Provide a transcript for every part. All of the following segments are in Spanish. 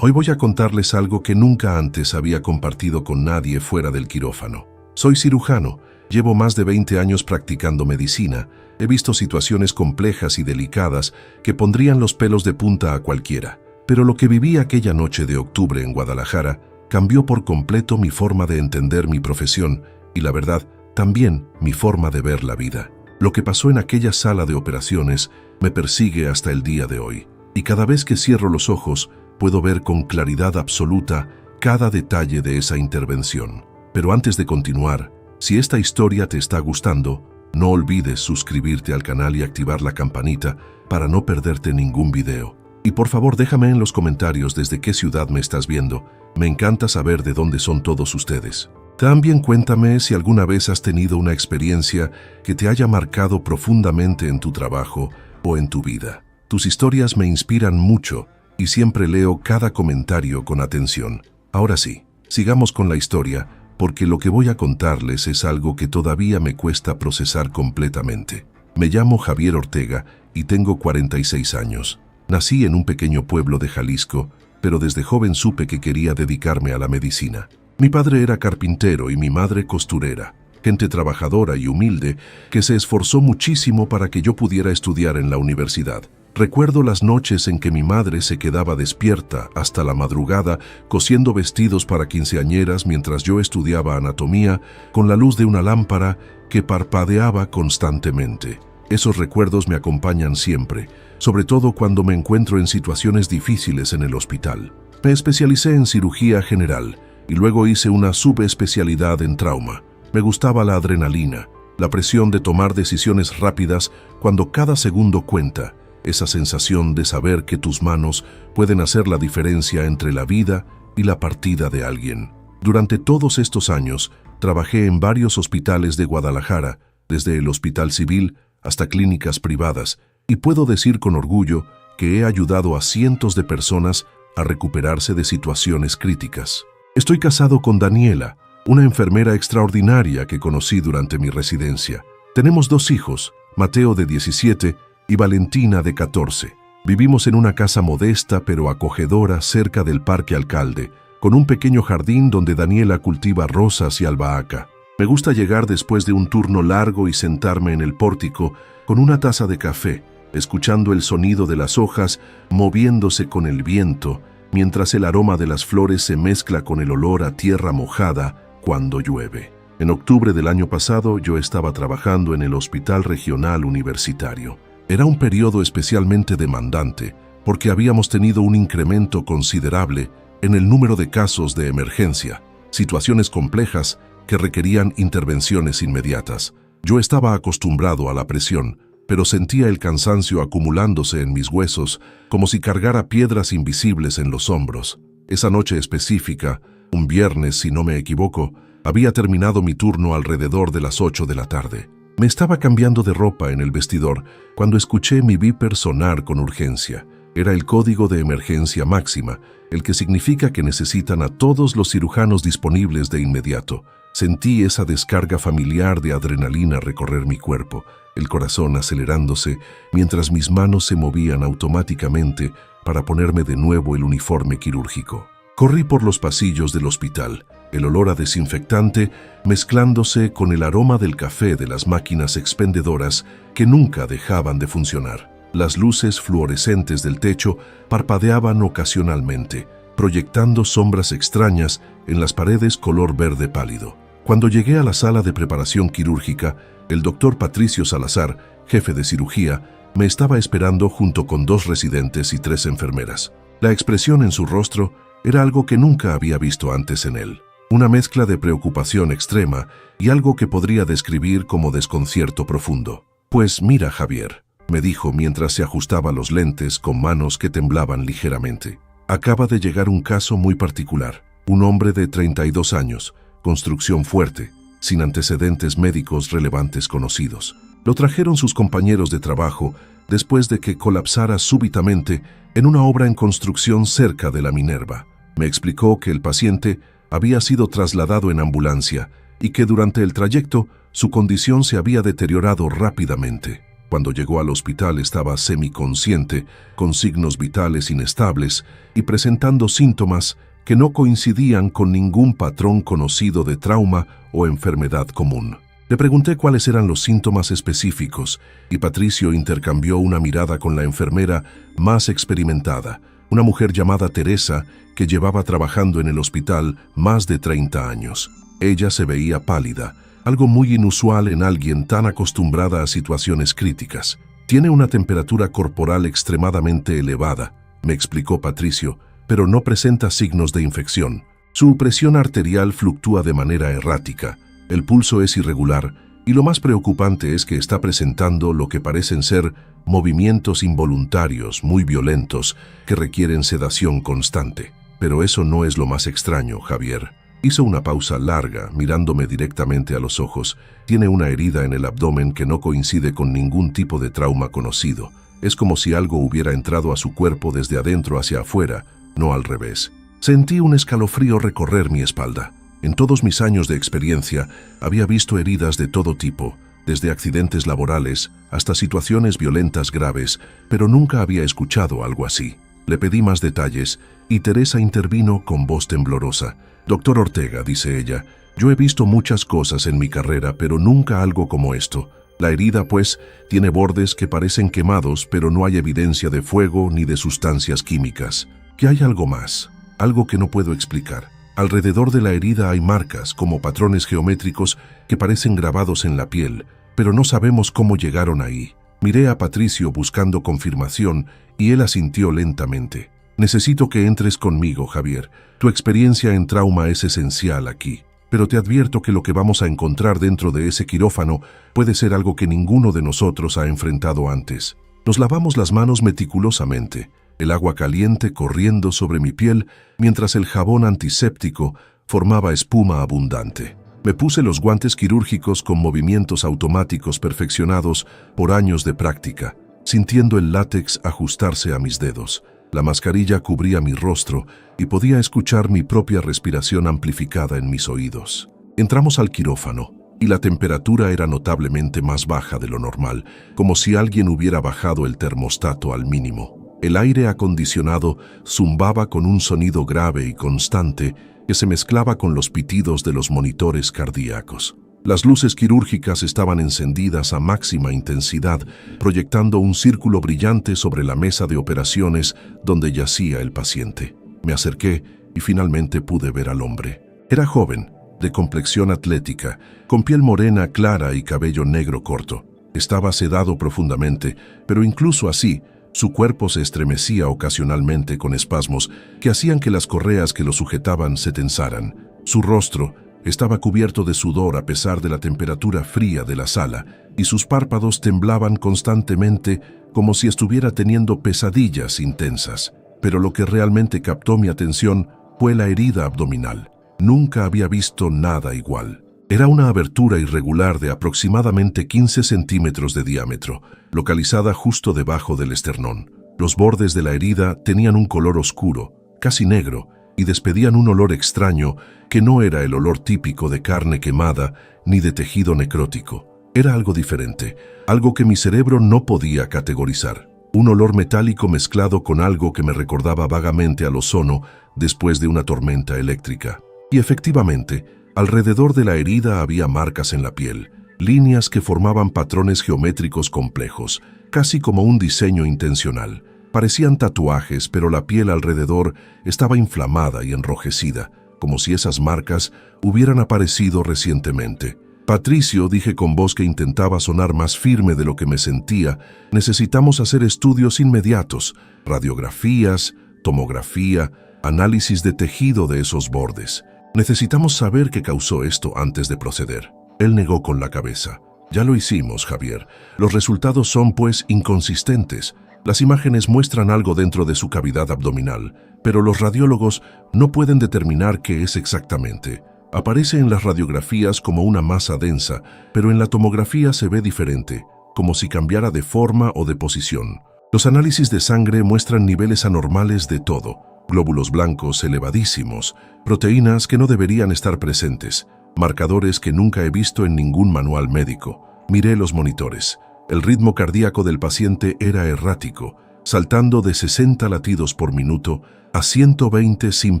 Hoy voy a contarles algo que nunca antes había compartido con nadie fuera del quirófano. Soy cirujano, llevo más de 20 años practicando medicina, he visto situaciones complejas y delicadas que pondrían los pelos de punta a cualquiera. Pero lo que viví aquella noche de octubre en Guadalajara cambió por completo mi forma de entender mi profesión y, la verdad, también mi forma de ver la vida. Lo que pasó en aquella sala de operaciones me persigue hasta el día de hoy. Y cada vez que cierro los ojos, puedo ver con claridad absoluta cada detalle de esa intervención. Pero antes de continuar, si esta historia te está gustando, no olvides suscribirte al canal y activar la campanita para no perderte ningún video. Y por favor déjame en los comentarios desde qué ciudad me estás viendo. Me encanta saber de dónde son todos ustedes. También cuéntame si alguna vez has tenido una experiencia que te haya marcado profundamente en tu trabajo o en tu vida. Tus historias me inspiran mucho y siempre leo cada comentario con atención. Ahora sí, sigamos con la historia, porque lo que voy a contarles es algo que todavía me cuesta procesar completamente. Me llamo Javier Ortega y tengo 46 años. Nací en un pequeño pueblo de Jalisco, pero desde joven supe que quería dedicarme a la medicina. Mi padre era carpintero y mi madre costurera, gente trabajadora y humilde que se esforzó muchísimo para que yo pudiera estudiar en la universidad. Recuerdo las noches en que mi madre se quedaba despierta hasta la madrugada cosiendo vestidos para quinceañeras mientras yo estudiaba anatomía con la luz de una lámpara que parpadeaba constantemente. Esos recuerdos me acompañan siempre, sobre todo cuando me encuentro en situaciones difíciles en el hospital. Me especialicé en cirugía general y luego hice una subespecialidad en trauma. Me gustaba la adrenalina, la presión de tomar decisiones rápidas cuando cada segundo cuenta, esa sensación de saber que tus manos pueden hacer la diferencia entre la vida y la partida de alguien. Durante todos estos años, trabajé en varios hospitales de Guadalajara, desde el Hospital Civil hasta clínicas privadas, y puedo decir con orgullo que he ayudado a cientos de personas a recuperarse de situaciones críticas. Estoy casado con Daniela, una enfermera extraordinaria que conocí durante mi residencia. Tenemos 2 hijos, Mateo de 17 y Valentina de 14. Vivimos en una casa modesta pero acogedora cerca del Parque Alcalde, con un pequeño jardín donde Daniela cultiva rosas y albahaca. Me gusta llegar después de un turno largo y sentarme en el pórtico con una taza de café, escuchando el sonido de las hojas moviéndose con el viento, mientras el aroma de las flores se mezcla con el olor a tierra mojada cuando llueve. En octubre del año pasado yo estaba trabajando en el Hospital Regional Universitario. Era un periodo especialmente demandante porque habíamos tenido un incremento considerable en el número de casos de emergencia, situaciones complejas que requerían intervenciones inmediatas. Yo estaba acostumbrado a la presión, pero sentía el cansancio acumulándose en mis huesos, como si cargara piedras invisibles en los hombros. Esa noche específica, un viernes si no me equivoco, había terminado mi turno alrededor de las 8 de la tarde. Me estaba cambiando de ropa en el vestidor cuando escuché mi beeper sonar con urgencia. Era el código de emergencia máxima, el que significa que necesitan a todos los cirujanos disponibles de inmediato. Sentí esa descarga familiar de adrenalina recorrer mi cuerpo, el corazón acelerándose mientras mis manos se movían automáticamente para ponerme de nuevo el uniforme quirúrgico. Corrí por los pasillos del hospital, el olor a desinfectante mezclándose con el aroma del café de las máquinas expendedoras que nunca dejaban de funcionar. Las luces fluorescentes del techo parpadeaban ocasionalmente, proyectando sombras extrañas en las paredes color verde pálido. Cuando llegué a la sala de preparación quirúrgica, el doctor Patricio Salazar, jefe de cirugía, me estaba esperando junto con 2 residentes y 3 enfermeras. La expresión en su rostro era algo que nunca había visto antes en él. Una mezcla de preocupación extrema y algo que podría describir como desconcierto profundo. «Pues mira, Javier», me dijo mientras se ajustaba los lentes con manos que temblaban ligeramente. «Acaba de llegar un caso muy particular. Un hombre de 32 años, construcción fuerte, sin antecedentes médicos relevantes conocidos. Lo trajeron sus compañeros de trabajo después de que colapsara súbitamente en una obra en construcción cerca de la Minerva. Me explicó que el paciente había sido trasladado en ambulancia y que durante el trayecto su condición se había deteriorado rápidamente. Cuando llegó al hospital estaba semiconsciente, con signos vitales inestables y presentando síntomas que no coincidían con ningún patrón conocido de trauma o enfermedad común. Le pregunté cuáles eran los síntomas específicos y Patricio intercambió una mirada con la enfermera más experimentada, una mujer llamada Teresa que llevaba trabajando en el hospital más de 30 años. Ella se veía pálida, algo muy inusual en alguien tan acostumbrada a situaciones críticas. Tiene una temperatura corporal extremadamente elevada, me explicó Patricio, pero no presenta signos de infección. Su presión arterial fluctúa de manera errática, el pulso es irregular y lo más preocupante es que está presentando lo que parecen ser movimientos involuntarios muy violentos que requieren sedación constante. Pero eso no es lo más extraño, Javier. Hizo una pausa larga, mirándome directamente a los ojos. Tiene una herida en el abdomen que no coincide con ningún tipo de trauma conocido. Es como si algo hubiera entrado a su cuerpo desde adentro hacia afuera, no al revés. Sentí un escalofrío recorrer mi espalda. En todos mis años de experiencia, había visto heridas de todo tipo, desde accidentes laborales hasta situaciones violentas graves, pero nunca había escuchado algo así. Le pedí más detalles y Teresa intervino con voz temblorosa. «Doctor Ortega», dice ella, «yo he visto muchas cosas en mi carrera, pero nunca algo como esto. La herida, pues, tiene bordes que parecen quemados, pero no hay evidencia de fuego ni de sustancias químicas. ¿Que hay algo más? Algo que no puedo explicar. Alrededor de la herida hay marcas, como patrones geométricos que parecen grabados en la piel, pero no sabemos cómo llegaron ahí». Miré a Patricio buscando confirmación y él asintió lentamente. «Necesito que entres conmigo, Javier. Tu experiencia en trauma es esencial aquí. Pero te advierto que lo que vamos a encontrar dentro de ese quirófano puede ser algo que ninguno de nosotros ha enfrentado antes». Nos lavamos las manos meticulosamente, el agua caliente corriendo sobre mi piel mientras el jabón antiséptico formaba espuma abundante. Me puse los guantes quirúrgicos con movimientos automáticos perfeccionados por años de práctica, sintiendo el látex ajustarse a mis dedos. La mascarilla cubría mi rostro y podía escuchar mi propia respiración amplificada en mis oídos. Entramos al quirófano y la temperatura era notablemente más baja de lo normal, como si alguien hubiera bajado el termostato al mínimo. El aire acondicionado zumbaba con un sonido grave y constante que se mezclaba con los pitidos de los monitores cardíacos. Las luces quirúrgicas estaban encendidas a máxima intensidad, proyectando un círculo brillante sobre la mesa de operaciones donde yacía el paciente. Me acerqué y finalmente pude ver al hombre. Era joven, de complexión atlética, con piel morena clara y cabello negro corto. Estaba sedado profundamente, pero incluso así, su cuerpo se estremecía ocasionalmente con espasmos que hacían que las correas que lo sujetaban se tensaran. Su rostro estaba cubierto de sudor a pesar de la temperatura fría de la sala, y sus párpados temblaban constantemente como si estuviera teniendo pesadillas intensas. Pero lo que realmente captó mi atención fue la herida abdominal. Nunca había visto nada igual. Era una abertura irregular de aproximadamente 15 centímetros de diámetro, localizada justo debajo del esternón. Los bordes de la herida tenían un color oscuro, casi negro, y despedían un olor extraño que no era el olor típico de carne quemada ni de tejido necrótico. Era algo diferente, algo que mi cerebro no podía categorizar. Un olor metálico mezclado con algo que me recordaba vagamente al ozono después de una tormenta eléctrica. Y efectivamente, alrededor de la herida había marcas en la piel, líneas que formaban patrones geométricos complejos, casi como un diseño intencional. Parecían tatuajes, pero la piel alrededor estaba inflamada y enrojecida, como si esas marcas hubieran aparecido recientemente. «Patricio», dije con voz que intentaba sonar más firme de lo que me sentía, «necesitamos hacer estudios inmediatos, radiografías, tomografía, análisis de tejido de esos bordes. Necesitamos saber qué causó esto antes de proceder». Él negó con la cabeza. «Ya lo hicimos, Javier. Los resultados son, pues, inconsistentes. Las imágenes muestran algo dentro de su cavidad abdominal, pero los radiólogos no pueden determinar qué es exactamente. Aparece en las radiografías como una masa densa, pero en la tomografía se ve diferente, como si cambiara de forma o de posición. Los análisis de sangre muestran niveles anormales de todo, glóbulos blancos elevadísimos, proteínas que no deberían estar presentes, marcadores que nunca he visto en ningún manual médico. Miré los monitores. El ritmo cardíaco del paciente era errático, saltando de 60 latidos por minuto a 120 sin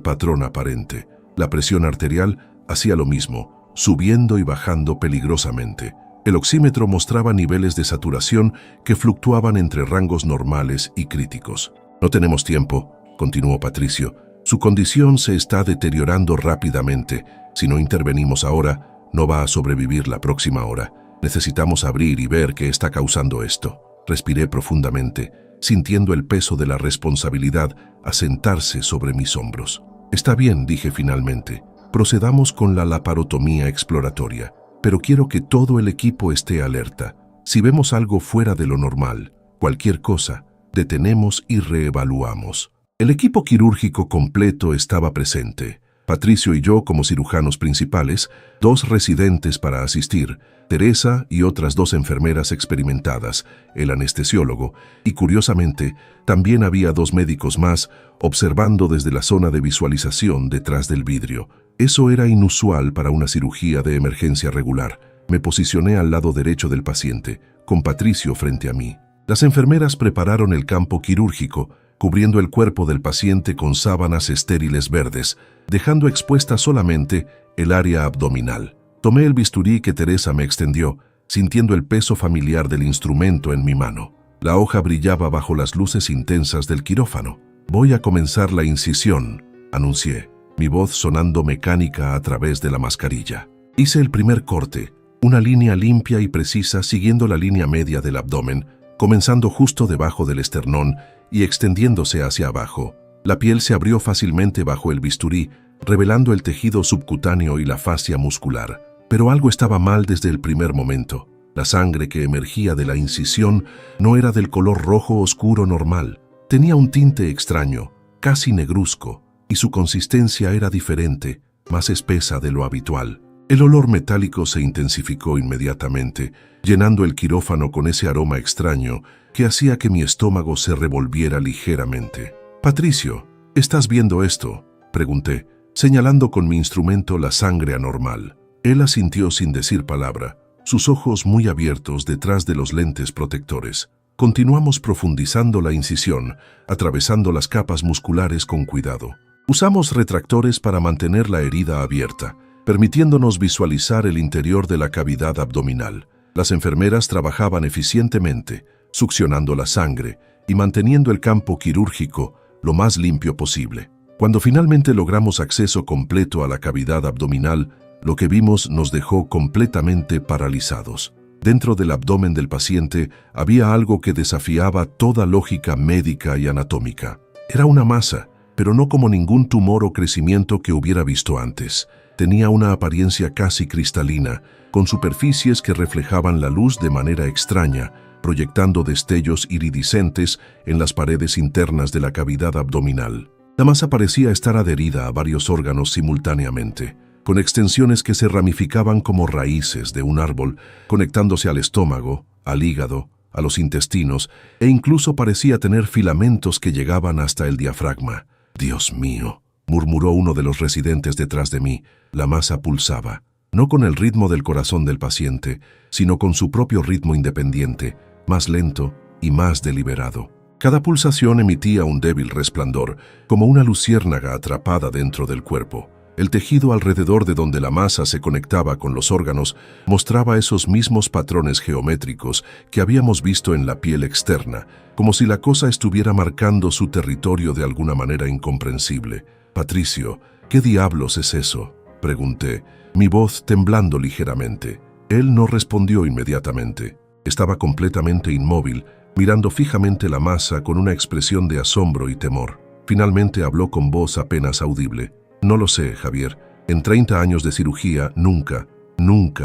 patrón aparente. La presión arterial hacía lo mismo, subiendo y bajando peligrosamente. El oxímetro mostraba niveles de saturación que fluctuaban entre rangos normales y críticos. «No tenemos tiempo», continuó Patricio. «Su condición se está deteriorando rápidamente. Si no intervenimos ahora, no va a sobrevivir la próxima hora. Necesitamos abrir y ver qué está causando esto». Respiré profundamente, sintiendo el peso de la responsabilidad asentarse sobre mis hombros. «Está bien», dije finalmente. «Procedamos con la laparotomía exploratoria. Pero quiero que todo el equipo esté alerta. Si vemos algo fuera de lo normal, cualquier cosa, detenemos y reevaluamos». El equipo quirúrgico completo estaba presente. Patricio y yo como cirujanos principales, 2 residentes para asistir, Teresa y otras 2 enfermeras experimentadas, el anestesiólogo, y curiosamente, también había 2 médicos más observando desde la zona de visualización detrás del vidrio. Eso era inusual para una cirugía de emergencia regular. Me posicioné al lado derecho del paciente, con Patricio frente a mí. Las enfermeras prepararon el campo quirúrgico, cubriendo el cuerpo del paciente con sábanas estériles verdes, dejando expuesta solamente el área abdominal. Tomé el bisturí que Teresa me extendió, sintiendo el peso familiar del instrumento en mi mano. La hoja brillaba bajo las luces intensas del quirófano. «Voy a comenzar la incisión», anuncié, mi voz sonando mecánica a través de la mascarilla. Hice el primer corte, una línea limpia y precisa siguiendo la línea media del abdomen, comenzando justo debajo del esternón y extendiéndose hacia abajo. La piel se abrió fácilmente bajo el bisturí, revelando el tejido subcutáneo y la fascia muscular. Pero algo estaba mal desde el primer momento. La sangre que emergía de la incisión no era del color rojo oscuro normal. Tenía un tinte extraño, casi negruzco, y su consistencia era diferente, más espesa de lo habitual. El olor metálico se intensificó inmediatamente, llenando el quirófano con ese aroma extraño que hacía que mi estómago se revolviera ligeramente. «Patricio, ¿estás viendo esto?», pregunté, señalando con mi instrumento la sangre anormal. Él asintió sin decir palabra, sus ojos muy abiertos detrás de los lentes protectores. Continuamos profundizando la incisión, atravesando las capas musculares con cuidado. Usamos retractores para mantener la herida abierta, permitiéndonos visualizar el interior de la cavidad abdominal. Las enfermeras trabajaban eficientemente, succionando la sangre y manteniendo el campo quirúrgico lo más limpio posible. Cuando finalmente logramos acceso completo a la cavidad abdominal, lo que vimos nos dejó completamente paralizados. Dentro del abdomen del paciente había algo que desafiaba toda lógica médica y anatómica. Era una masa, pero no como ningún tumor o crecimiento que hubiera visto antes. Tenía una apariencia casi cristalina, con superficies que reflejaban la luz de manera extraña, proyectando destellos iridiscentes en las paredes internas de la cavidad abdominal. La masa parecía estar adherida a varios órganos simultáneamente, con extensiones que se ramificaban como raíces de un árbol, conectándose al estómago, al hígado, a los intestinos, e incluso parecía tener filamentos que llegaban hasta el diafragma. «Dios mío», murmuró uno de los residentes detrás de mí. La masa pulsaba, no con el ritmo del corazón del paciente, sino con su propio ritmo independiente, más lento y más deliberado. Cada pulsación emitía un débil resplandor, como una luciérnaga atrapada dentro del cuerpo. El tejido alrededor de donde la masa se conectaba con los órganos mostraba esos mismos patrones geométricos que habíamos visto en la piel externa, como si la cosa estuviera marcando su territorio de alguna manera incomprensible. «Patricio, ¿qué diablos es eso?», pregunté, mi voz temblando ligeramente. Él no respondió inmediatamente. Estaba completamente inmóvil, mirando fijamente la masa con una expresión de asombro y temor. Finalmente habló con voz apenas audible. «No lo sé, Javier. En 30 años de cirugía, nunca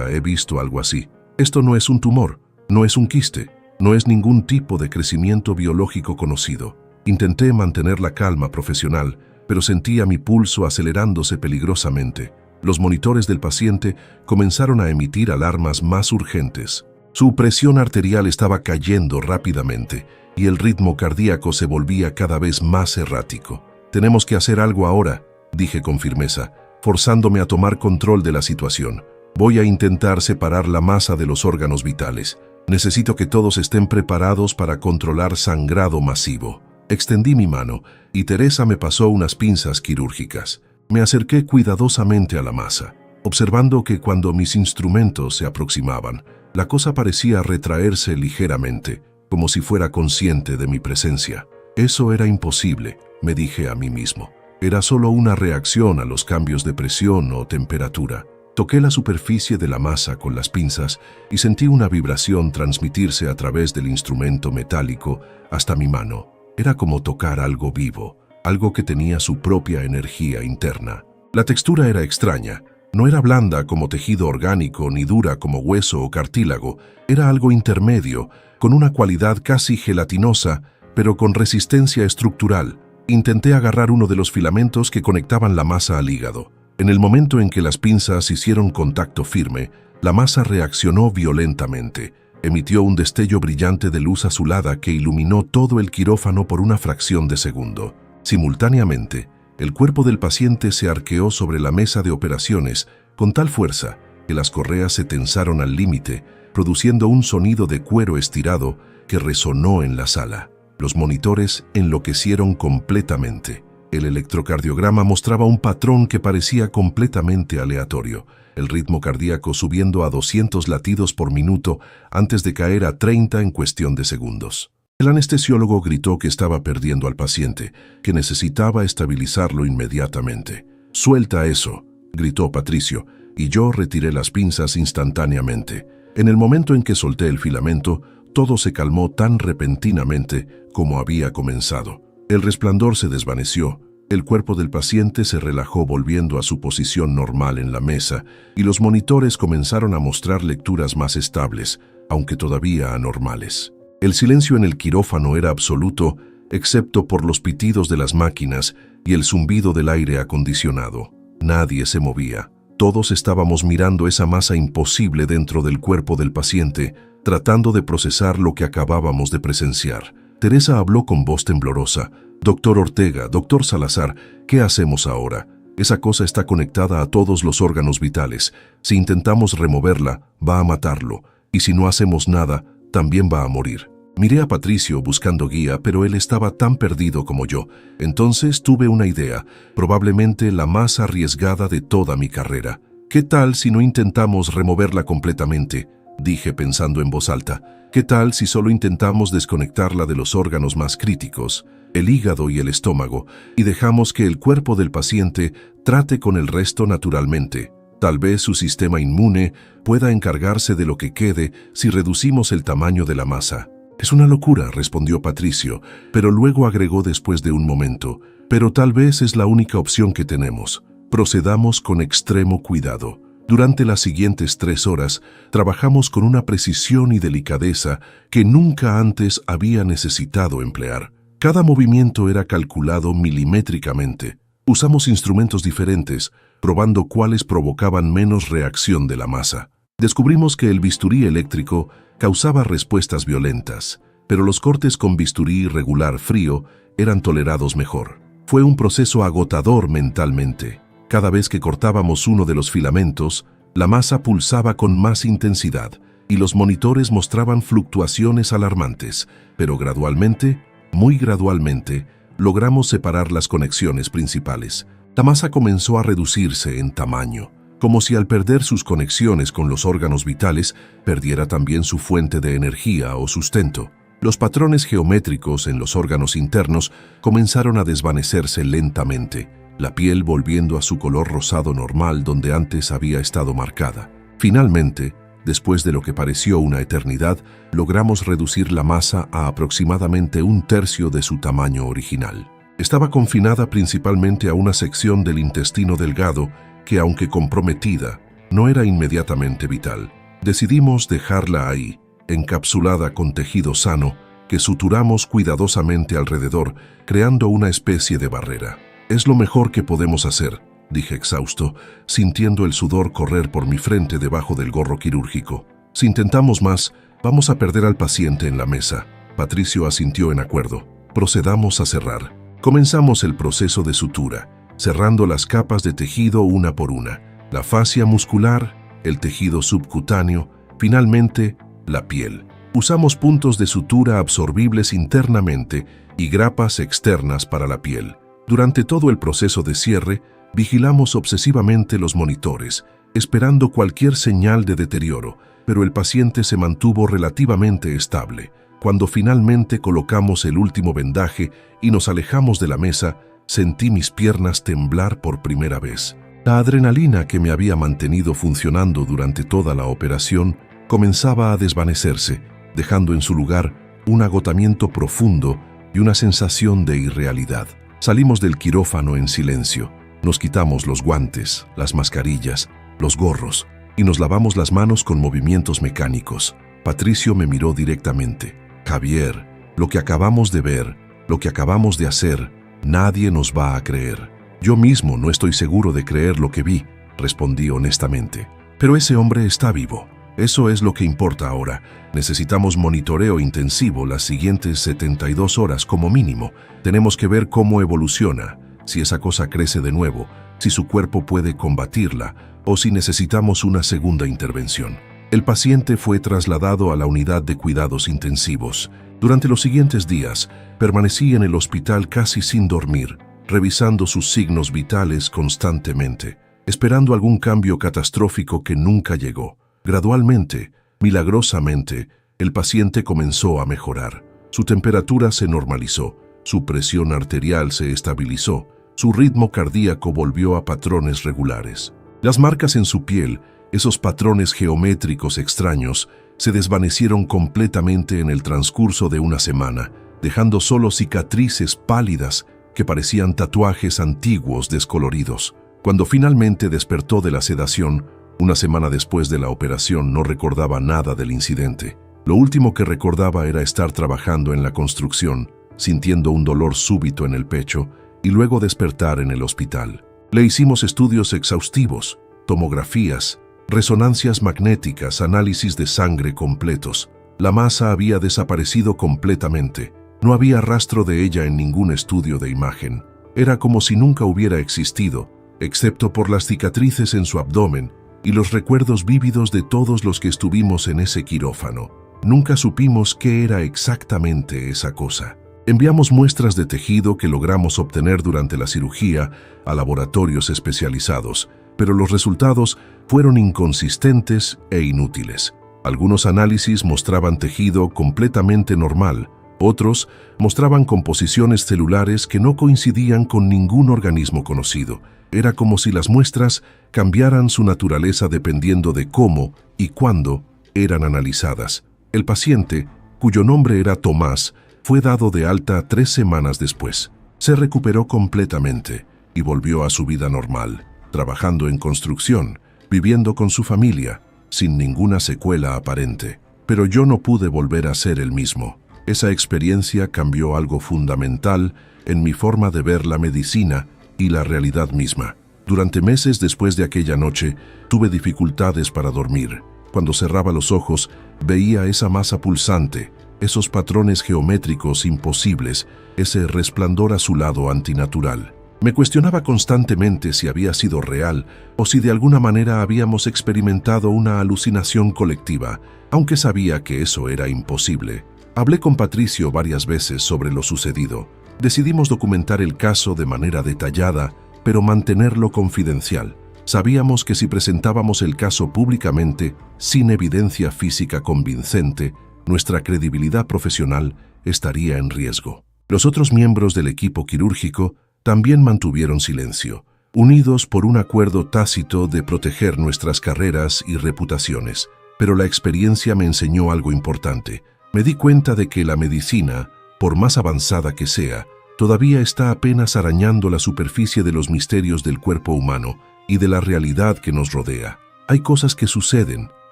he visto algo así. Esto no es un tumor, no es un quiste, no es ningún tipo de crecimiento biológico conocido». Intenté mantener la calma profesional, pero sentía mi pulso acelerándose peligrosamente. Los monitores del paciente comenzaron a emitir alarmas más urgentes. Su presión arterial estaba cayendo rápidamente y el ritmo cardíaco se volvía cada vez más errático. «Tenemos que hacer algo ahora», dije con firmeza, forzándome a tomar control de la situación. «Voy a intentar separar la masa de los órganos vitales. Necesito que todos estén preparados para controlar sangrado masivo. Extendí mi mano y Teresa me pasó unas pinzas quirúrgicas. Me acerqué cuidadosamente a la masa, observando que cuando mis instrumentos se aproximaban, la cosa parecía retraerse ligeramente, como si fuera consciente de mi presencia. Eso era imposible, me dije a mí mismo. Era solo una reacción a los cambios de presión o temperatura. Toqué la superficie de la masa con las pinzas y sentí una vibración transmitirse a través del instrumento metálico hasta mi mano. Era como tocar algo vivo, algo que tenía su propia energía interna. La textura era extraña. No era blanda como tejido orgánico ni dura como hueso o cartílago. Era algo intermedio, con una cualidad casi gelatinosa, pero con resistencia estructural. Intenté agarrar uno de los filamentos que conectaban la masa al hígado. En el momento en que las pinzas hicieron contacto firme, la masa reaccionó violentamente. Emitió un destello brillante de luz azulada que iluminó todo el quirófano por una fracción de segundo. Simultáneamente, el cuerpo del paciente se arqueó sobre la mesa de operaciones con tal fuerza que las correas se tensaron al límite, produciendo un sonido de cuero estirado que resonó en la sala. Los monitores enloquecieron completamente. El electrocardiograma mostraba un patrón que parecía completamente aleatorio, el ritmo cardíaco subiendo a 200 latidos por minuto antes de caer a 30 en cuestión de segundos. El anestesiólogo gritó que estaba perdiendo al paciente, que necesitaba estabilizarlo inmediatamente. «¡Suelta eso!», gritó Patricio, y yo retiré las pinzas instantáneamente. En el momento en que solté el filamento, todo se calmó tan repentinamente como había comenzado. El resplandor se desvaneció, el cuerpo del paciente se relajó volviendo a su posición normal en la mesa y los monitores comenzaron a mostrar lecturas más estables, aunque todavía anormales. El silencio en el quirófano era absoluto, excepto por los pitidos de las máquinas y el zumbido del aire acondicionado. Nadie se movía. Todos estábamos mirando esa masa imposible dentro del cuerpo del paciente, tratando de procesar lo que acabábamos de presenciar. Teresa habló con voz temblorosa. «Doctor Ortega, doctor Salazar, ¿qué hacemos ahora? Esa cosa está conectada a todos los órganos vitales. Si intentamos removerla, va a matarlo. Y si no hacemos nada, también va a morir». Miré a Patricio buscando guía, pero él estaba tan perdido como yo. Entonces tuve una idea, probablemente la más arriesgada de toda mi carrera. «¿Qué tal si no intentamos removerla completamente?», dije pensando en voz alta. «¿Qué tal si solo intentamos desconectarla de los órganos más críticos, el hígado y el estómago, y dejamos que el cuerpo del paciente trate con el resto naturalmente? Tal vez su sistema inmune pueda encargarse de lo que quede si reducimos el tamaño de la masa». «Es una locura», respondió Patricio, pero luego agregó después de un momento. «Pero tal vez es la única opción que tenemos. Procedamos con extremo cuidado». Durante las siguientes 3 horas, trabajamos con una precisión y delicadeza que nunca antes había necesitado emplear. Cada movimiento era calculado milimétricamente. Usamos instrumentos diferentes, probando cuáles provocaban menos reacción de la masa. Descubrimos que el bisturí eléctrico causaba respuestas violentas, pero los cortes con bisturí regular frío eran tolerados mejor. Fue un proceso agotador mentalmente. Cada vez que cortábamos uno de los filamentos, la masa pulsaba con más intensidad y los monitores mostraban fluctuaciones alarmantes, pero gradualmente, muy gradualmente, logramos separar las conexiones principales. La masa comenzó a reducirse en tamaño, como si al perder sus conexiones con los órganos vitales, perdiera también su fuente de energía o sustento. Los patrones geométricos en los órganos internos comenzaron a desvanecerse lentamente, la piel volviendo a su color rosado normal donde antes había estado marcada. Finalmente, después de lo que pareció una eternidad, logramos reducir la masa a aproximadamente 1/3 de su tamaño original. Estaba confinada principalmente a una sección del intestino delgado que, aunque comprometida, no era inmediatamente vital. Decidimos dejarla ahí, encapsulada con tejido sano, que suturamos cuidadosamente alrededor, creando una especie de barrera. «Es lo mejor que podemos hacer», dije exhausto, sintiendo el sudor correr por mi frente debajo del gorro quirúrgico. «Si intentamos más, vamos a perder al paciente en la mesa». Patricio asintió en acuerdo. «Procedamos a cerrar». Comenzamos el proceso de sutura, cerrando las capas de tejido una por una, la fascia muscular, el tejido subcutáneo, finalmente la piel. Usamos puntos de sutura absorbibles internamente y grapas externas para la piel. Durante todo el proceso de cierre, vigilamos obsesivamente los monitores, esperando cualquier señal de deterioro, pero el paciente se mantuvo relativamente estable. Cuando finalmente colocamos el último vendaje y nos alejamos de la mesa, sentí mis piernas temblar por primera vez. La adrenalina que me había mantenido funcionando durante toda la operación comenzaba a desvanecerse, dejando en su lugar un agotamiento profundo y una sensación de irrealidad. Salimos del quirófano en silencio. Nos quitamos los guantes, las mascarillas, los gorros y nos lavamos las manos con movimientos mecánicos. Patricio me miró directamente. Javier, lo que acabamos de ver, lo que acabamos de hacer, nadie nos va a creer. Yo mismo no estoy seguro de creer lo que vi, respondí honestamente. Pero ese hombre está vivo. Eso es lo que importa ahora. Necesitamos monitoreo intensivo las siguientes 72 horas como mínimo. Tenemos que ver cómo evoluciona, si esa cosa crece de nuevo, si su cuerpo puede combatirla o si necesitamos una segunda intervención. El paciente fue trasladado a la unidad de cuidados intensivos. Durante los siguientes días, permanecí en el hospital casi sin dormir, revisando sus signos vitales constantemente, esperando algún cambio catastrófico que nunca llegó. Gradualmente, milagrosamente, el paciente comenzó a mejorar. Su temperatura se normalizó, su presión arterial se estabilizó, su ritmo cardíaco volvió a patrones regulares. Las marcas en su piel, esos patrones geométricos extraños, se desvanecieron completamente en el transcurso de una semana, dejando solo cicatrices pálidas que parecían tatuajes antiguos descoloridos. Cuando finalmente despertó de la sedación, una semana después de la operación, no recordaba nada del incidente. Lo último que recordaba era estar trabajando en la construcción, sintiendo un dolor súbito en el pecho y luego despertar en el hospital. Le hicimos estudios exhaustivos, tomografías, resonancias magnéticas, análisis de sangre completos. La masa había desaparecido completamente. No había rastro de ella en ningún estudio de imagen. Era como si nunca hubiera existido, excepto por las cicatrices en su abdomen y los recuerdos vívidos de todos los que estuvimos en ese quirófano. Nunca supimos qué era exactamente esa cosa. Enviamos muestras de tejido que logramos obtener durante la cirugía a laboratorios especializados, pero los resultados fueron inconsistentes e inútiles. Algunos análisis mostraban tejido completamente normal, otros mostraban composiciones celulares que no coincidían con ningún organismo conocido. Era como si las muestras cambiaran su naturaleza dependiendo de cómo y cuándo eran analizadas. El paciente, cuyo nombre era Tomás, fue dado de alta 3 semanas después. Se recuperó completamente y volvió a su vida normal, trabajando en construcción, viviendo con su familia, sin ninguna secuela aparente. Pero yo no pude volver a ser el mismo. Esa experiencia cambió algo fundamental en mi forma de ver la medicina y la realidad misma. Durante meses después de aquella noche, tuve dificultades para dormir. Cuando cerraba los ojos, veía esa masa pulsante, esos patrones geométricos imposibles, ese resplandor azulado antinatural. Me cuestionaba constantemente si había sido real o si de alguna manera habíamos experimentado una alucinación colectiva, aunque sabía que eso era imposible. Hablé con Patricio varias veces sobre lo sucedido. Decidimos documentar el caso de manera detallada, pero mantenerlo confidencial. Sabíamos que si presentábamos el caso públicamente, sin evidencia física convincente, nuestra credibilidad profesional estaría en riesgo. Los otros miembros del equipo quirúrgico también mantuvieron silencio, unidos por un acuerdo tácito de proteger nuestras carreras y reputaciones. Pero la experiencia me enseñó algo importante. Me di cuenta de que la medicina, por más avanzada que sea, todavía está apenas arañando la superficie de los misterios del cuerpo humano y de la realidad que nos rodea. Hay cosas que suceden,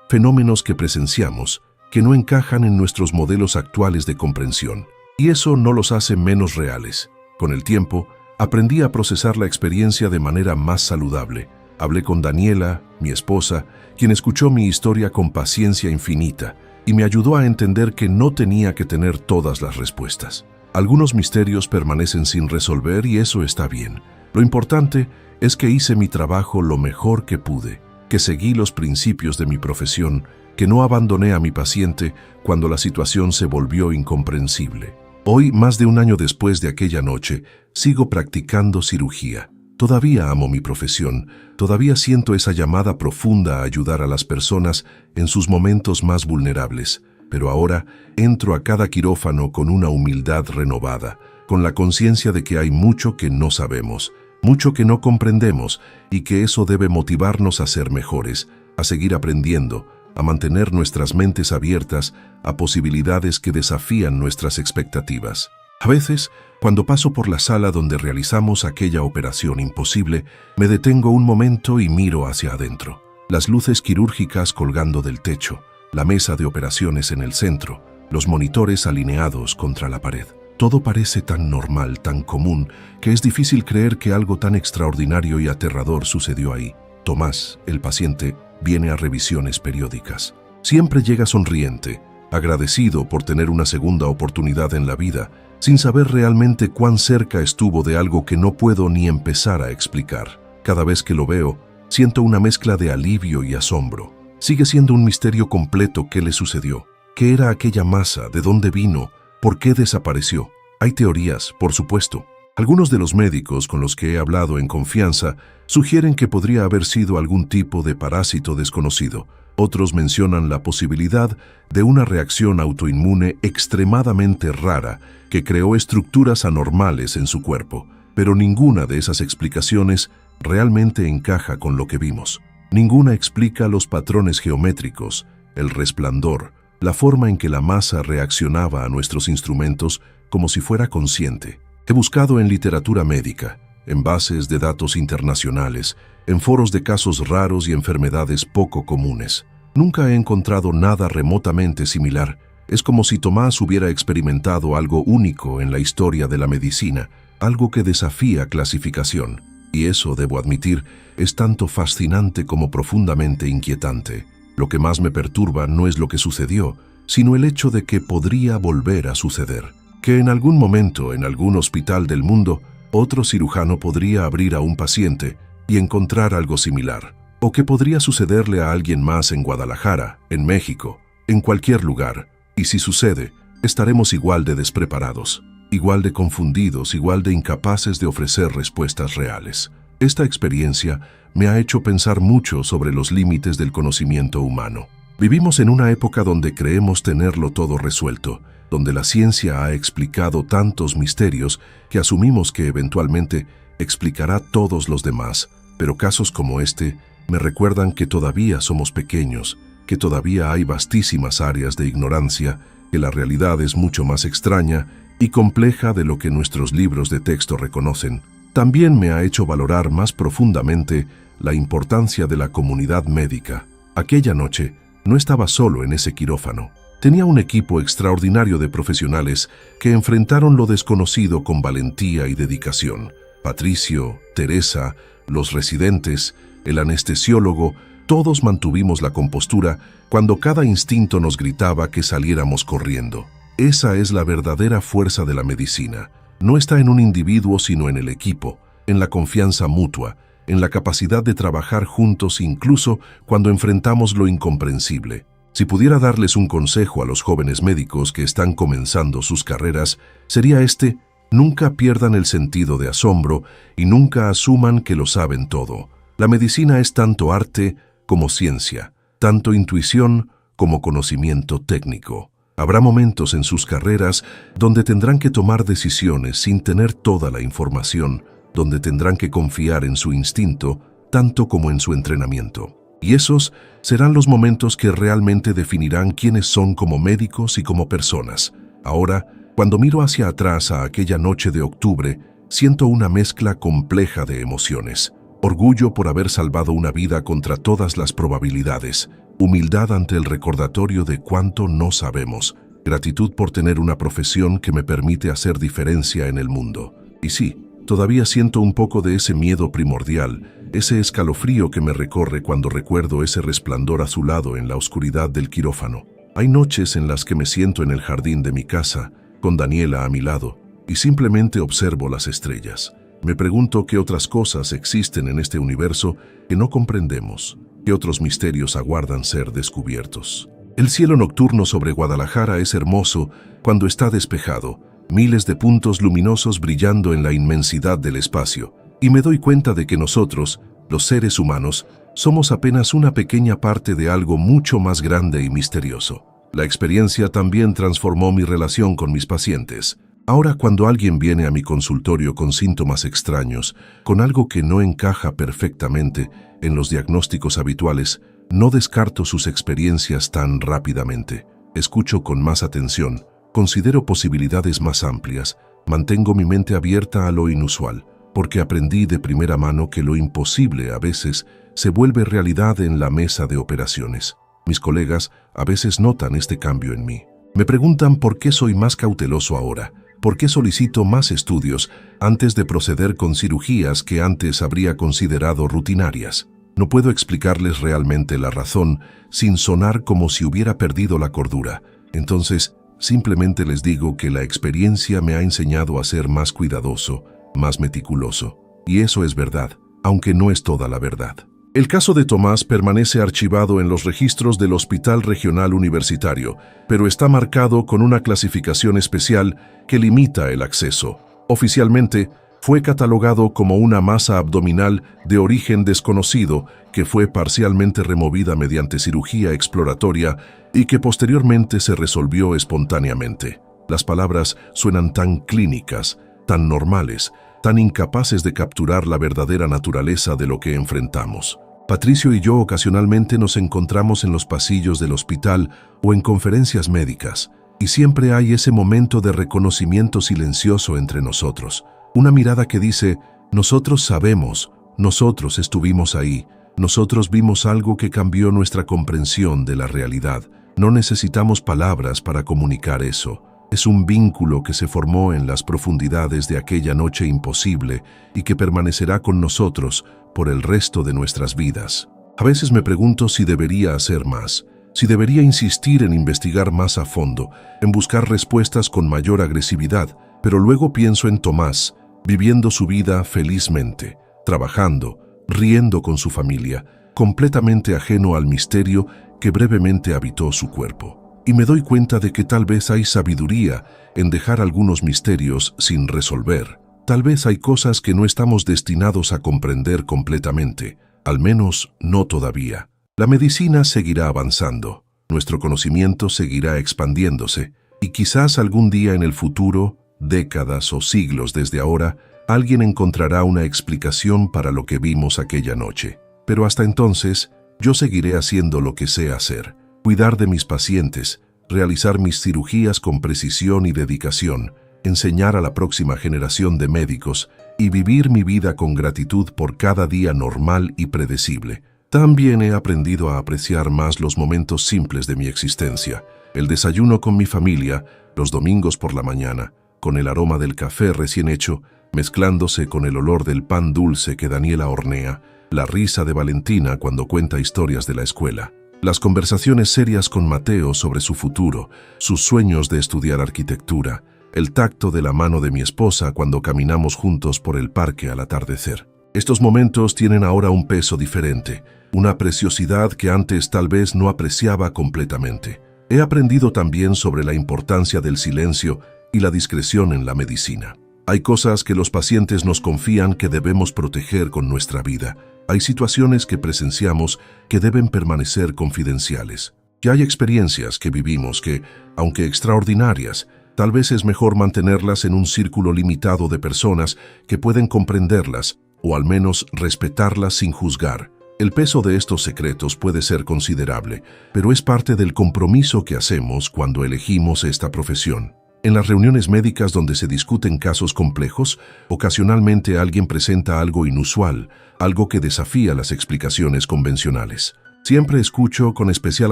fenómenos que presenciamos, que no encajan en nuestros modelos actuales de comprensión, y eso no los hace menos reales. Con el tiempo, aprendí a procesar la experiencia de manera más saludable. Hablé con Daniela, mi esposa, quien escuchó mi historia con paciencia infinita y me ayudó a entender que no tenía que tener todas las respuestas. Algunos misterios permanecen sin resolver y eso está bien. Lo importante es que hice mi trabajo lo mejor que pude, que seguí los principios de mi profesión, que no abandoné a mi paciente cuando la situación se volvió incomprensible. Hoy, más de un año después de aquella noche, sigo practicando cirugía. Todavía amo mi profesión, todavía siento esa llamada profunda a ayudar a las personas en sus momentos más vulnerables, pero ahora entro a cada quirófano con una humildad renovada, con la conciencia de que hay mucho que no sabemos, mucho que no comprendemos y que eso debe motivarnos a ser mejores, a seguir aprendiendo, a mantener nuestras mentes abiertas a posibilidades que desafían nuestras expectativas. A veces, cuando paso por la sala donde realizamos aquella operación imposible, me detengo un momento y miro hacia adentro. Las luces quirúrgicas colgando del techo, la mesa de operaciones en el centro, los monitores alineados contra la pared. Todo parece tan normal, tan común, que es difícil creer que algo tan extraordinario y aterrador sucedió ahí. Tomás, el paciente, viene a revisiones periódicas. Siempre llega sonriente, agradecido por tener una segunda oportunidad en la vida, sin saber realmente cuán cerca estuvo de algo que no puedo ni empezar a explicar. Cada vez que lo veo, siento una mezcla de alivio y asombro. Sigue siendo un misterio completo qué le sucedió. ¿Qué era aquella masa? ¿De dónde vino? ¿Por qué desapareció? Hay teorías, por supuesto. Algunos de los médicos con los que he hablado en confianza sugieren que podría haber sido algún tipo de parásito desconocido. Otros mencionan la posibilidad de una reacción autoinmune extremadamente rara que creó estructuras anormales en su cuerpo, pero ninguna de esas explicaciones realmente encaja con lo que vimos. Ninguna explica los patrones geométricos, el resplandor, la forma en que la masa reaccionaba a nuestros instrumentos como si fuera consciente. He buscado en literatura médica, en bases de datos internacionales, en foros de casos raros y enfermedades poco comunes. Nunca he encontrado nada remotamente similar. Es como si Tomás hubiera experimentado algo único en la historia de la medicina, algo que desafía clasificación. Y eso, debo admitir, es tanto fascinante como profundamente inquietante. Lo que más me perturba no es lo que sucedió, sino el hecho de que podría volver a suceder. Que en algún momento, en algún hospital del mundo, otro cirujano podría abrir a un paciente y encontrar algo similar. O que podría sucederle a alguien más en Guadalajara, en México, en cualquier lugar. Y si sucede, estaremos igual de despreparados, igual de confundidos, igual de incapaces de ofrecer respuestas reales. Esta experiencia me ha hecho pensar mucho sobre los límites del conocimiento humano. Vivimos en una época donde creemos tenerlo todo resuelto, donde la ciencia ha explicado tantos misterios que asumimos que eventualmente explicará todos los demás, pero casos como este me recuerdan que todavía somos pequeños, que todavía hay vastísimas áreas de ignorancia, que la realidad es mucho más extraña y compleja de lo que nuestros libros de texto reconocen. También me ha hecho valorar más profundamente la importancia de la comunidad médica. Aquella noche no estaba solo en ese quirófano. Tenía un equipo extraordinario de profesionales que enfrentaron lo desconocido con valentía y dedicación. Patricio, Teresa, los residentes, el anestesiólogo, todos mantuvimos la compostura cuando cada instinto nos gritaba que saliéramos corriendo. Esa es la verdadera fuerza de la medicina. No está en un individuo sino en el equipo, en la confianza mutua, en la capacidad de trabajar juntos incluso cuando enfrentamos lo incomprensible. Si pudiera darles un consejo a los jóvenes médicos que están comenzando sus carreras, sería este: nunca pierdan el sentido de asombro y nunca asuman que lo saben todo. La medicina es tanto arte como ciencia, tanto intuición como conocimiento técnico. Habrá momentos en sus carreras donde tendrán que tomar decisiones sin tener toda la información, donde tendrán que confiar en su instinto tanto como en su entrenamiento. Y esos serán los momentos que realmente definirán quiénes son como médicos y como personas. Ahora, cuando miro hacia atrás a aquella noche de octubre, siento una mezcla compleja de emociones. Orgullo por haber salvado una vida contra todas las probabilidades, humildad ante el recordatorio de cuánto no sabemos, gratitud por tener una profesión que me permite hacer diferencia en el mundo. Y sí, todavía siento un poco de ese miedo primordial, ese escalofrío que me recorre cuando recuerdo ese resplandor azulado en la oscuridad del quirófano. Hay noches en las que me siento en el jardín de mi casa, con Daniela a mi lado, y simplemente observo las estrellas. Me pregunto qué otras cosas existen en este universo que no comprendemos. que otros misterios aguardan ser descubiertos. El cielo nocturno sobre Guadalajara es hermoso cuando está despejado, miles de puntos luminosos brillando en la inmensidad del espacio, y me doy cuenta de que nosotros, los seres humanos, somos apenas una pequeña parte de algo mucho más grande y misterioso. La experiencia también transformó mi relación con mis pacientes. Ahora, cuando alguien viene a mi consultorio con síntomas extraños, con algo que no encaja perfectamente en los diagnósticos habituales, no descarto sus experiencias tan rápidamente. Escucho con más atención, considero posibilidades más amplias, mantengo mi mente abierta a lo inusual, porque aprendí de primera mano que lo imposible a veces se vuelve realidad en la mesa de operaciones. Mis colegas a veces notan este cambio en mí. Me preguntan por qué soy más cauteloso ahora, por qué solicito más estudios antes de proceder con cirugías que antes habría considerado rutinarias. No puedo explicarles realmente la razón sin sonar como si hubiera perdido la cordura. Entonces, simplemente les digo que la experiencia me ha enseñado a ser más cuidadoso, más meticuloso. Y eso es verdad, aunque no es toda la verdad. El caso de Tomás permanece archivado en los registros del Hospital Regional Universitario, pero está marcado con una clasificación especial que limita el acceso. Oficialmente, fue catalogado como una masa abdominal de origen desconocido que fue parcialmente removida mediante cirugía exploratoria y que posteriormente se resolvió espontáneamente. Las palabras suenan tan clínicas, tan normales, tan incapaces de capturar la verdadera naturaleza de lo que enfrentamos. Patricio y yo ocasionalmente nos encontramos en los pasillos del hospital o en conferencias médicas, y siempre hay ese momento de reconocimiento silencioso entre nosotros. Una mirada que dice, nosotros sabemos, nosotros estuvimos ahí, nosotros vimos algo que cambió nuestra comprensión de la realidad. No necesitamos palabras para comunicar eso. Es un vínculo que se formó en las profundidades de aquella noche imposible y que permanecerá con nosotros por el resto de nuestras vidas. A veces me pregunto si debería hacer más, si debería insistir en investigar más a fondo, en buscar respuestas con mayor agresividad, pero luego pienso en Tomás, viviendo su vida felizmente, trabajando, riendo con su familia, completamente ajeno al misterio que brevemente habitó su cuerpo. Y me doy cuenta de que tal vez hay sabiduría en dejar algunos misterios sin resolver. Tal vez hay cosas que no estamos destinados a comprender completamente, al menos no todavía. La medicina seguirá avanzando, nuestro conocimiento seguirá expandiéndose, y quizás algún día en el futuro, décadas o siglos desde ahora, alguien encontrará una explicación para lo que vimos aquella noche. Pero hasta entonces, yo seguiré haciendo lo que sé hacer. Cuidar de mis pacientes, realizar mis cirugías con precisión y dedicación, enseñar a la próxima generación de médicos y vivir mi vida con gratitud por cada día normal y predecible. También he aprendido a apreciar más los momentos simples de mi existencia, el desayuno con mi familia, los domingos por la mañana, con el aroma del café recién hecho, mezclándose con el olor del pan dulce que Daniela hornea, la risa de Valentina cuando cuenta historias de la escuela. Las conversaciones serias con Mateo sobre su futuro, sus sueños de estudiar arquitectura, el tacto de la mano de mi esposa cuando caminamos juntos por el parque al atardecer. Estos momentos tienen ahora un peso diferente, una preciosidad que antes tal vez no apreciaba completamente. He aprendido también sobre la importancia del silencio y la discreción en la medicina. Hay cosas que los pacientes nos confían que debemos proteger con nuestra vida. Hay situaciones que presenciamos que deben permanecer confidenciales. Y hay experiencias que vivimos que, aunque extraordinarias, tal vez es mejor mantenerlas en un círculo limitado de personas que pueden comprenderlas o al menos respetarlas sin juzgar. El peso de estos secretos puede ser considerable, pero es parte del compromiso que hacemos cuando elegimos esta profesión. En las reuniones médicas donde se discuten casos complejos, ocasionalmente alguien presenta algo inusual, algo que desafía las explicaciones convencionales. Siempre escucho con especial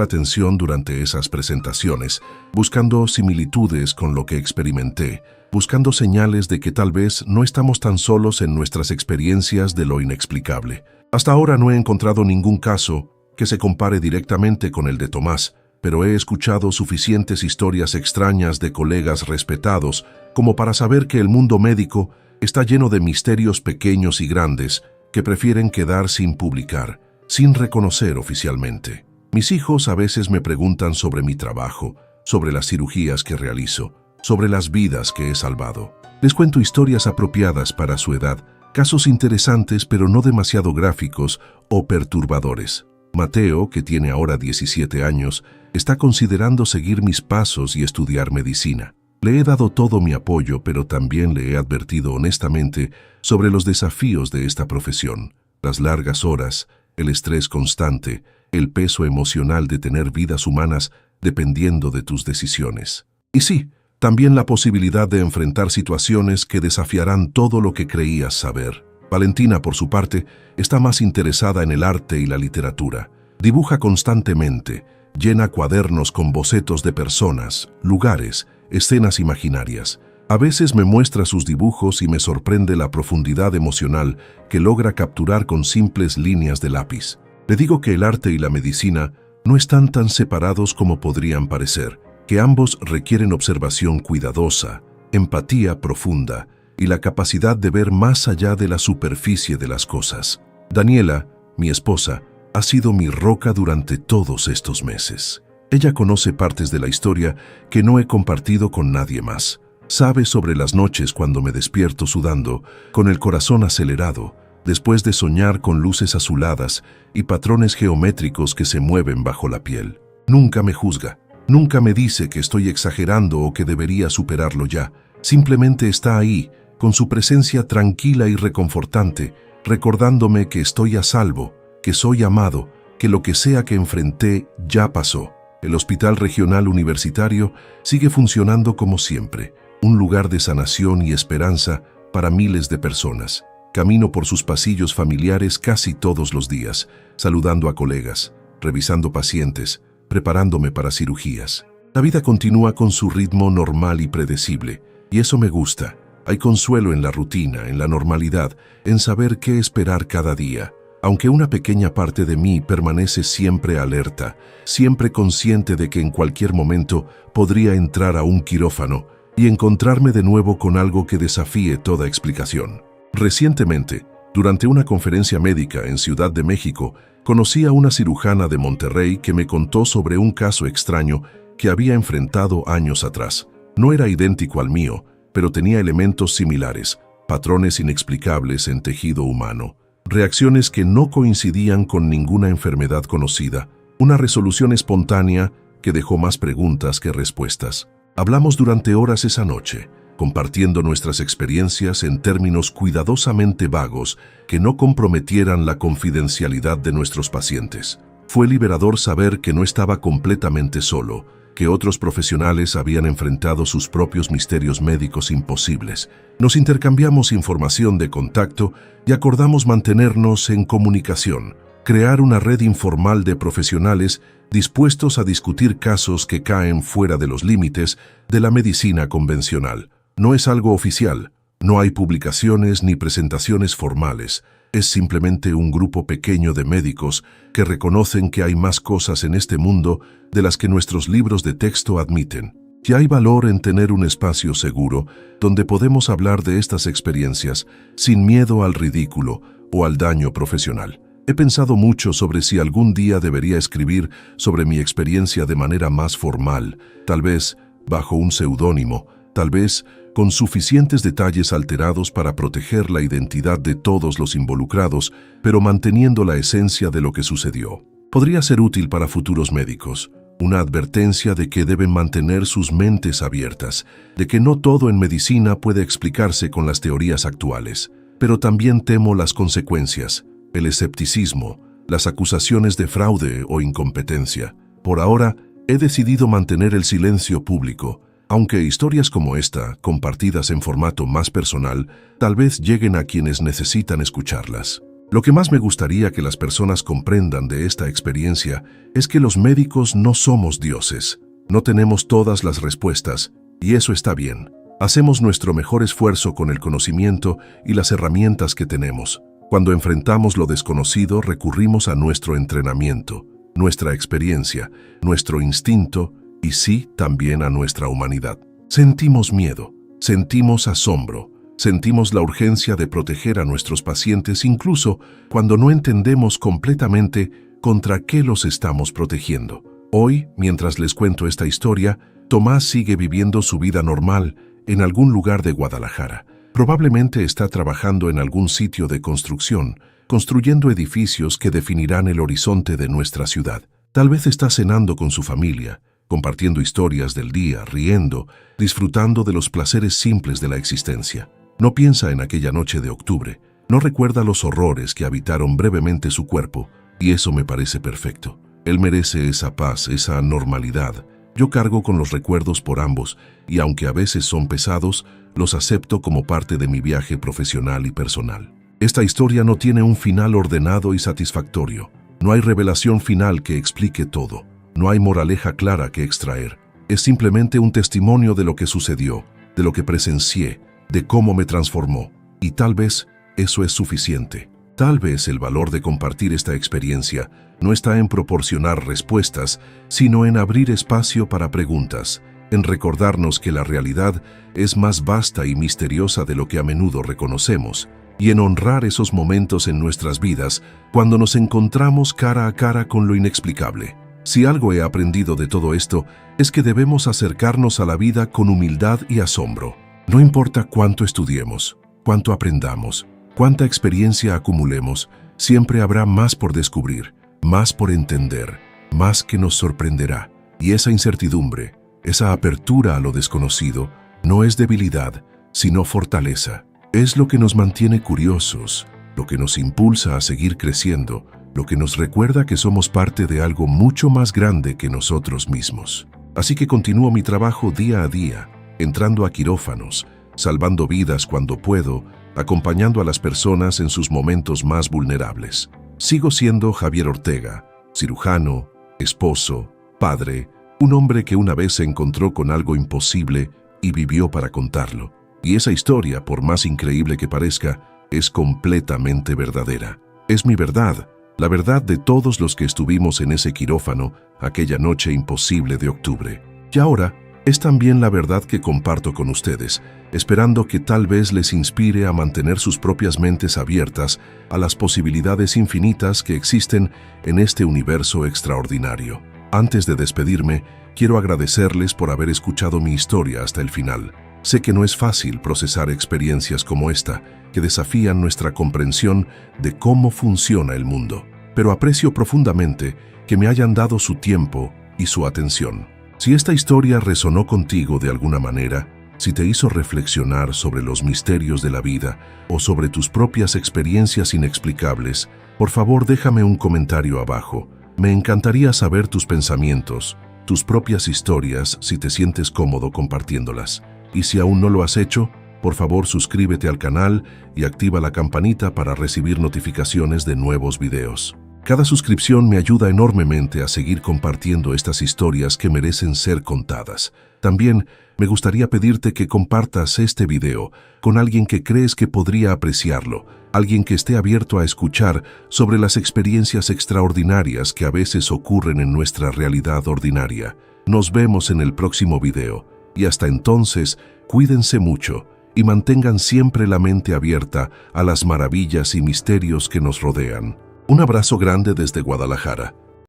atención durante esas presentaciones, buscando similitudes con lo que experimenté, buscando señales de que tal vez no estamos tan solos en nuestras experiencias de lo inexplicable. Hasta ahora no he encontrado ningún caso que se compare directamente con el de Tomás, pero he escuchado suficientes historias extrañas de colegas respetados como para saber que el mundo médico está lleno de misterios pequeños y grandes que prefieren quedar sin publicar, sin reconocer oficialmente. Mis hijos a veces me preguntan sobre mi trabajo, sobre las cirugías que realizo, sobre las vidas que he salvado. Les cuento historias apropiadas para su edad, casos interesantes pero no demasiado gráficos o perturbadores. Mateo, que tiene ahora 17 años, está considerando seguir mis pasos y estudiar medicina. Le he dado todo mi apoyo, pero también le he advertido honestamente sobre los desafíos de esta profesión, las largas horas, el estrés constante, el peso emocional de tener vidas humanas dependiendo de tus decisiones. Y sí, también la posibilidad de enfrentar situaciones que desafiarán todo lo que creías saber. Valentina, por su parte, está más interesada en el arte y la literatura. Dibuja constantemente, llena cuadernos con bocetos de personas, lugares, escenas imaginarias. A veces me muestra sus dibujos y me sorprende la profundidad emocional que logra capturar con simples líneas de lápiz. Le digo que el arte y la medicina no están tan separados como podrían parecer, que ambos requieren observación cuidadosa, empatía profunda y la capacidad de ver más allá de la superficie de las cosas. Daniela, mi esposa, ha sido mi roca durante todos estos meses. Ella conoce partes de la historia que no he compartido con nadie más. Sabe sobre las noches cuando me despierto sudando, con el corazón acelerado, después de soñar con luces azuladas y patrones geométricos que se mueven bajo la piel. Nunca me juzga, nunca me dice que estoy exagerando o que debería superarlo ya. Simplemente está ahí, con su presencia tranquila y reconfortante, recordándome que estoy a salvo, que soy amado, que lo que sea que enfrenté ya pasó. El Hospital Regional Universitario sigue funcionando como siempre, un lugar de sanación y esperanza para miles de personas. Camino por sus pasillos familiares casi todos los días, saludando a colegas, revisando pacientes, preparándome para cirugías. La vida continúa con su ritmo normal y predecible, y eso me gusta. Hay consuelo en la rutina, en la normalidad, en saber qué esperar cada día. Aunque una pequeña parte de mí permanece siempre alerta, siempre consciente de que en cualquier momento podría entrar a un quirófano y encontrarme de nuevo con algo que desafíe toda explicación. Recientemente, durante una conferencia médica en Ciudad de México, conocí a una cirujana de Monterrey que me contó sobre un caso extraño que había enfrentado años atrás. No era idéntico al mío, pero tenía elementos similares, patrones inexplicables en tejido humano. Reacciones que no coincidían con ninguna enfermedad conocida, una resolución espontánea que dejó más preguntas que respuestas. Hablamos durante horas esa noche, compartiendo nuestras experiencias en términos cuidadosamente vagos que no comprometieran la confidencialidad de nuestros pacientes. Fue liberador saber que no estaba completamente solo, que otros profesionales habían enfrentado sus propios misterios médicos imposibles. Nos intercambiamos información de contacto y acordamos mantenernos en comunicación, crear una red informal de profesionales dispuestos a discutir casos que caen fuera de los límites de la medicina convencional. No es algo oficial, no hay publicaciones ni presentaciones formales. Es simplemente un grupo pequeño de médicos que reconocen que hay más cosas en este mundo de las que nuestros libros de texto admiten. Que hay valor en tener un espacio seguro donde podemos hablar de estas experiencias sin miedo al ridículo o al daño profesional. He pensado mucho sobre si algún día debería escribir sobre mi experiencia de manera más formal, tal vez bajo un seudónimo, tal vez con suficientes detalles alterados para proteger la identidad de todos los involucrados, pero manteniendo la esencia de lo que sucedió. Podría ser útil para futuros médicos, una advertencia de que deben mantener sus mentes abiertas, de que no todo en medicina puede explicarse con las teorías actuales, pero también temo las consecuencias, el escepticismo, las acusaciones de fraude o incompetencia. Por ahora, he decidido mantener el silencio público, aunque historias como esta, compartidas en formato más personal, tal vez lleguen a quienes necesitan escucharlas. Lo que más me gustaría que las personas comprendan de esta experiencia es que los médicos no somos dioses. No tenemos todas las respuestas, y eso está bien. Hacemos nuestro mejor esfuerzo con el conocimiento y las herramientas que tenemos. Cuando enfrentamos lo desconocido, recurrimos a nuestro entrenamiento, nuestra experiencia, nuestro instinto y sí, también a nuestra humanidad. Sentimos miedo, sentimos asombro, Sentimos la urgencia de proteger a nuestros pacientes incluso cuando no entendemos completamente contra qué los estamos protegiendo. Hoy, mientras les cuento esta historia, Tomás sigue viviendo su vida normal en algún lugar de Guadalajara. Probablemente está trabajando en algún sitio de construcción, construyendo edificios que definirán el horizonte de nuestra ciudad. Tal vez está cenando con su familia, compartiendo historias del día, riendo, disfrutando de los placeres simples de la existencia. No piensa en aquella noche de octubre, no recuerda los horrores que habitaron brevemente su cuerpo, y eso me parece perfecto. Él merece esa paz, esa normalidad. Yo cargo con los recuerdos por ambos, y aunque a veces son pesados, los acepto como parte de mi viaje profesional y personal. Esta historia no tiene un final ordenado y satisfactorio. No hay revelación final que explique todo. No hay moraleja clara que extraer. Es simplemente un testimonio de lo que sucedió, de lo que presencié, de cómo me transformó. Y tal vez eso es suficiente. Tal vez el valor de compartir esta experiencia no está en proporcionar respuestas, sino en abrir espacio para preguntas, en recordarnos que la realidad es más vasta y misteriosa de lo que a menudo reconocemos, y en honrar esos momentos en nuestras vidas cuando nos encontramos cara a cara con lo inexplicable. Si algo he aprendido de todo esto, es que debemos acercarnos a la vida con humildad y asombro. No importa cuánto estudiemos, cuánto aprendamos, cuánta experiencia acumulemos, siempre habrá más por descubrir, más por entender, más que nos sorprenderá. Y esa incertidumbre, esa apertura a lo desconocido, no es debilidad, sino fortaleza. Es lo que nos mantiene curiosos, lo que nos impulsa a seguir creciendo, lo que nos recuerda que somos parte de algo mucho más grande que nosotros mismos. Así que continúo mi trabajo día a día, entrando a quirófanos, salvando vidas cuando puedo, acompañando a las personas en sus momentos más vulnerables. Sigo siendo Javier Ortega, cirujano, esposo, padre, un hombre que una vez se encontró con algo imposible y vivió para contarlo. Y esa historia, por más increíble que parezca, es completamente verdadera. Es mi verdad, la verdad de todos los que estuvimos en ese quirófano aquella noche imposible de octubre. Y ahora, es también la verdad que comparto con ustedes, esperando que tal vez les inspire a mantener sus propias mentes abiertas a las posibilidades infinitas que existen en este universo extraordinario. Antes de despedirme, quiero agradecerles por haber escuchado mi historia hasta el final. Sé que no es fácil procesar experiencias como esta, que desafían nuestra comprensión de cómo funciona el mundo, pero aprecio profundamente que me hayan dado su tiempo y su atención. Si esta historia resonó contigo de alguna manera, si te hizo reflexionar sobre los misterios de la vida o sobre tus propias experiencias inexplicables, por favor déjame un comentario abajo. Me encantaría saber tus pensamientos, tus propias historias si te sientes cómodo compartiéndolas. Y si aún no lo has hecho, por favor suscríbete al canal y activa la campanita para recibir notificaciones de nuevos videos. Cada suscripción me ayuda enormemente a seguir compartiendo estas historias que merecen ser contadas. También me gustaría pedirte que compartas este video con alguien que crees que podría apreciarlo, alguien que esté abierto a escuchar sobre las experiencias extraordinarias que a veces ocurren en nuestra realidad ordinaria. Nos vemos en el próximo video, y hasta entonces, cuídense mucho y mantengan siempre la mente abierta a las maravillas y misterios que nos rodean. Un abrazo grande desde Guadalajara.